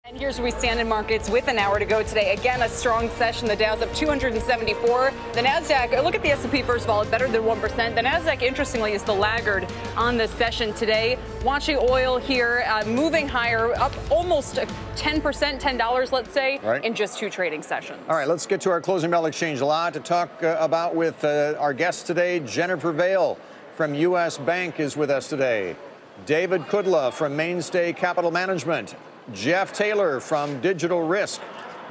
And here's where we stand in markets with an hour to go today. Again, a strong session. The Dow's up 274. The Nasdaq, look at the S&P first of all, better than 1%. The Nasdaq, interestingly, is the laggard on the session today. Watching oil here, moving higher, up almost 10%, $10, let's say, right, in just 2 trading sessions. All right, let's get to our closing bell exchange. A lot to talk about with our guests today. Jennifer Vail from U.S. Bank is with us today. David Kudla from Mainstay Capital Management. Jeff Taylor from Digital Risk,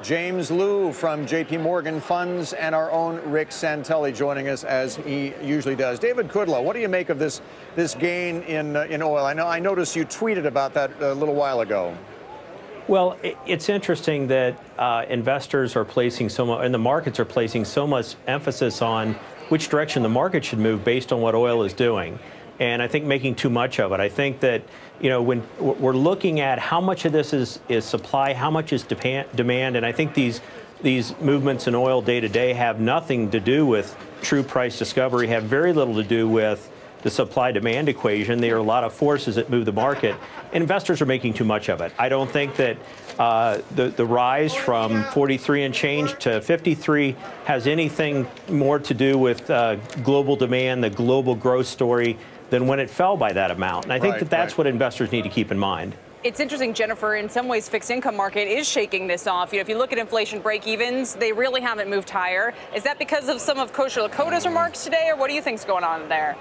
James Liu from JP Morgan Funds, and our own Rick Santelli joining us as he usually does. David Kudla, what do you make of this gain in oil? I noticed you tweeted about that a little while ago. Well, it's interesting that investors are placing so much, and the markets are placing so much emphasis on which direction the market should move based on what oil is doing. And I think making too much of it. I think that, when we're looking at how much of this is supply, how much is demand, and I think these movements in oil day to day have nothing to do with true price discovery, have very little to do with the supply-demand equation. There are a lot of forces that move the market. Investors are making too much of it. I don't think that the rise from 43 and change to 53 has anything more to do with global demand, the global growth story, than when it fell by that amount. And I think that's what investors need to keep in mind. It's interesting, Jennifer, in some ways fixed income market is shaking this off. If you look at inflation break-evens, they really haven't moved higher. Is that because of some of Kosher Lakota's remarks today, or what do you think's going on there?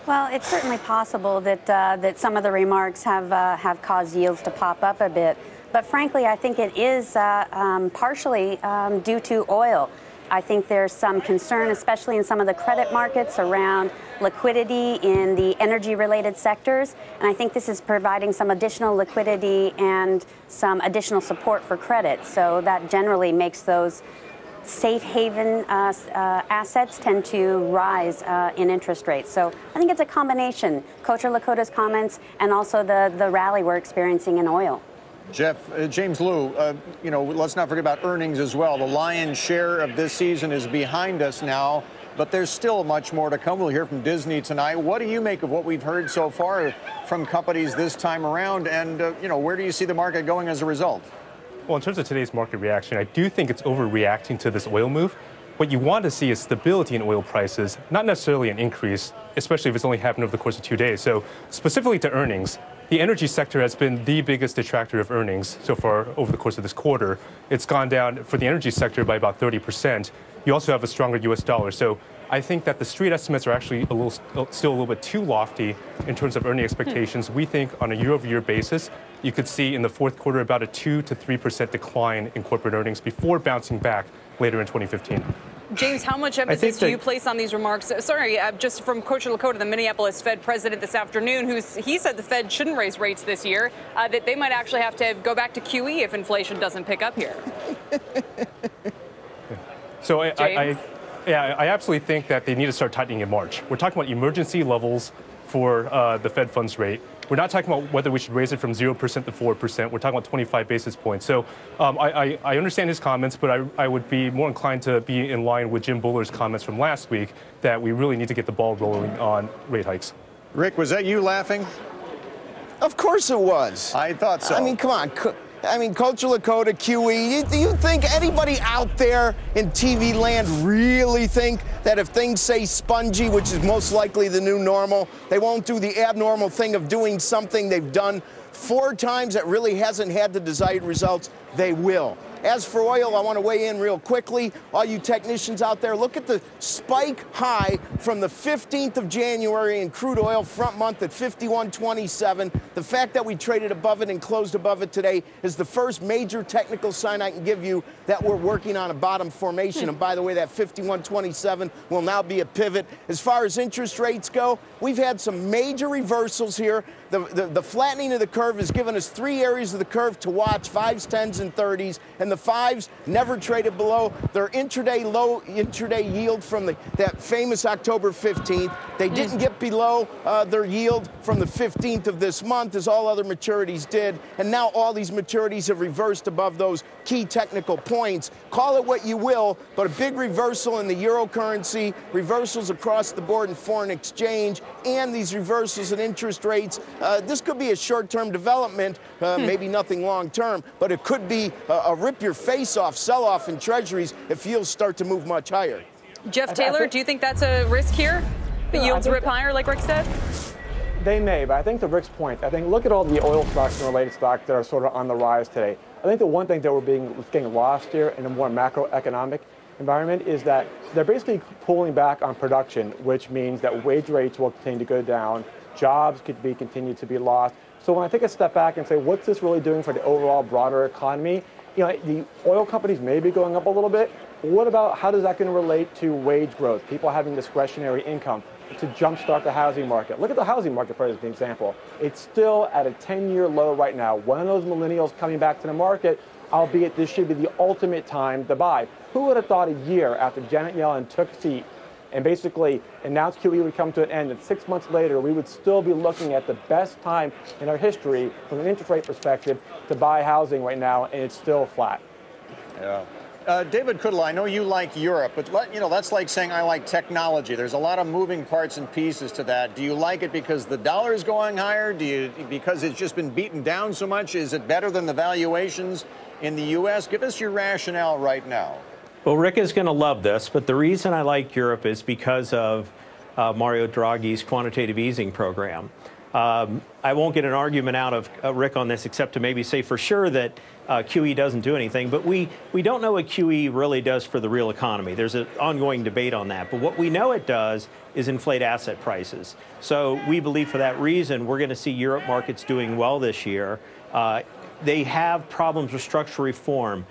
Well, it's certainly possible that that some of the remarks have caused yields to pop up a bit. But frankly, I think it is partially due to oil. I think there's some concern, especially in some of the credit markets, around liquidity in the energy-related sectors. And I think this is providing some additional liquidity and some additional support for credit. So that generally makes those safe haven assets tend to rise in interest rates. So I think it's a combination, Kosher Lakota's comments and also the rally we're experiencing in oil. Jeff, James Liu, let's not forget about earnings as well. The lion's share of this season is behind us now, but there's still much more to come. We'll hear from Disney tonight. What do you make of what we've heard so far from companies this time around? And, where do you see the market going as a result? Well, in terms of today's market reaction, I do think it's overreacting to this oil move. What you want to see is stability in oil prices, not necessarily an increase, especially if it's only happened over the course of 2 days. So specifically to earnings, the energy sector has been the biggest detractor of earnings so far over the course of this quarter. It's gone down for the energy sector by about 30%. You also have a stronger U.S. dollar. So I think that the street estimates are actually still a little bit too lofty in terms of earning expectations. We think on a year-over-year basis, you could see in the fourth quarter about a 2 to 3% decline in corporate earnings before bouncing back later in 2015. James, how much emphasis do you place on these remarks? Sorry, just from Kosher Lakota, the Minneapolis Fed president this afternoon, he said the Fed shouldn't raise rates this year, that they might actually have to go back to QE if inflation doesn't pick up here. So I absolutely think that they need to start tightening in March. We're talking about emergency levels for the Fed funds rate. We're not talking about whether we should raise it from 0% to 4%. We're talking about 25 basis points. So I understand his comments, but I would be more inclined to be in line with Jim Buller's comments from last week that we really need to get the ball rolling on rate hikes. Rick, was that you laughing? Of course it was. I thought so. I mean, come on. Kosher Lakota, QE, do you think anybody out there in TV land really think that if things say spongy, which is most likely the new normal, they won't do the abnormal thing of doing something they've done 4 times that really hasn't had the desired results? They will. As for oil, I want to weigh in real quickly. All you technicians out there, look at the spike high from the 15th of January in crude oil front month at 51.27. The fact that we traded above it and closed above it today is the first major technical sign I can give you that we're working on a bottom formation. And by the way, that 51.27 will now be a pivot. As far as interest rates go, we've had some major reversals here. The flattening of the curve has given us 3 areas of the curve to watch, 5s, 10s, and 30s. And the 5s, never traded below their intraday low, intraday yield from that famous October 15th. They didn't get below their yield from the 15th of this month, as all other maturities did. And now all these maturities have reversed above those key technical points. Call it what you will, but a big reversal in the euro currency, reversals across the board in foreign exchange, and these reversals in interest rates. This could be a short-term development, maybe nothing long-term, but it could be a rip-your-face-off sell-off in treasuries if yields start to move much higher. Jeff Taylor, do you think that's a risk here? The yields rip higher, like Rick said? They may, but I think to Rick's point, I think look at all the oil stocks and related stocks that are sort of on the rise today. I think the one thing that we're getting lost here in a more macroeconomic environment is that they're basically pulling back on production, which means that wage rates will continue to go down, jobs could be continue to be lost. So when I take a step back and say, what's this really doing for the overall broader economy? You know, the oil companies may be going up a little bit. What about how does that going to relate to wage growth, people having discretionary income to jumpstart the housing market? Look at the housing market for example. It's still at a 10-year low right now. One of those millennials coming back to the market, albeit this should be the ultimate time to buy. Who would have thought a year after Janet Yellen took a seat and basically announced QE would come to an end, and 6 months later we would still be looking at the best time in our history from an interest rate perspective to buy housing right now, and it's still flat. Yeah. David Kudla, I know you like Europe, but that's like saying I like technology. There's a lot of moving parts and pieces to that. Do you like it because the dollar is going higher? Because it's just been beaten down so much? Is it better than the valuations in the U.S.? Give us your rationale right now. Well, Rick is going to love this, but the reason I like Europe is because of Mario Draghi's quantitative easing program. I won't get an argument out of Rick on this, except to maybe say for sure that QE doesn't do anything. But we don't know what QE really does for the real economy. There's an ongoing debate on that. But what we know it does is inflate asset prices. So we believe for that reason, we're going to see Europe markets doing well this year. They have problems with structural reform.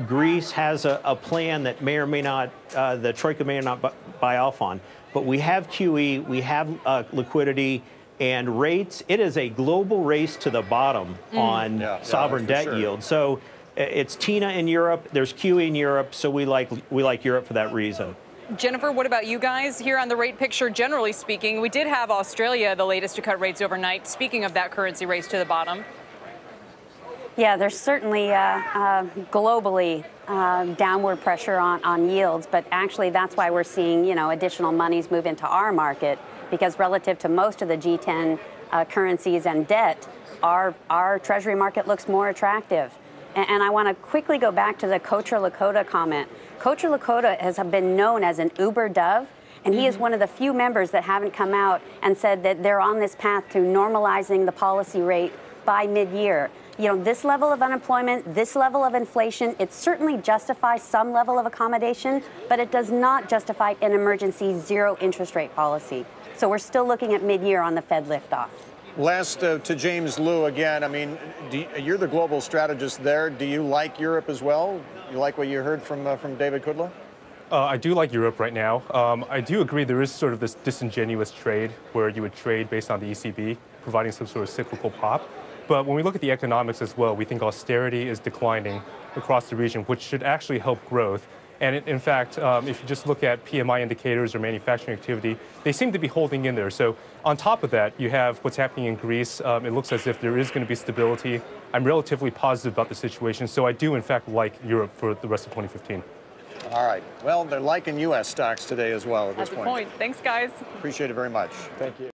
Greece has a plan that may or may not, the Troika may or not buy off on. But we have QE, we have liquidity, and rates. It is a global race to the bottom on sovereign debt yield. So it's TINA in Europe, there's QE in Europe, so we like Europe for that reason. Jennifer, what about you guys here on the rate picture? Generally speaking, we did have Australia, the latest to cut rates overnight. Speaking of that currency race to the bottom. Yeah, there's certainly globally downward pressure on yields, but actually that's why we're seeing, additional monies move into our market, because relative to most of the G10 currencies and debt, our treasury market looks more attractive. And I want to quickly go back to the Kocher Lakota comment. Kocher Lakota has been known as an uber dove, and he is one of the few members that haven't come out and said that they're on this path to normalizing the policy rate by mid-year. This level of unemployment, this level of inflation, it certainly justifies some level of accommodation, but it does not justify an emergency zero interest rate policy. So we're still looking at mid-year on the Fed liftoff. Last to James Liu again. I mean, you're the global strategist there. Do you like Europe as well? You like what you heard from David Kudla? I do like Europe right now. I do agree there is sort of this disingenuous trade where you would trade based on the ECB, providing some sort of cyclical pop. But when we look at the economics as well, we think austerity is declining across the region, which should actually help growth. And in fact, if you just look at PMI indicators or manufacturing activity, they seem to be holding in there. So on top of that, you have what's happening in Greece. It looks as if there is going to be stability. I'm relatively positive about the situation. So I do, in fact, like Europe for the rest of 2015. All right. Well, they're liking U.S. stocks today as well at this point. That's the point. Thanks, guys. Appreciate it very much. Thank you.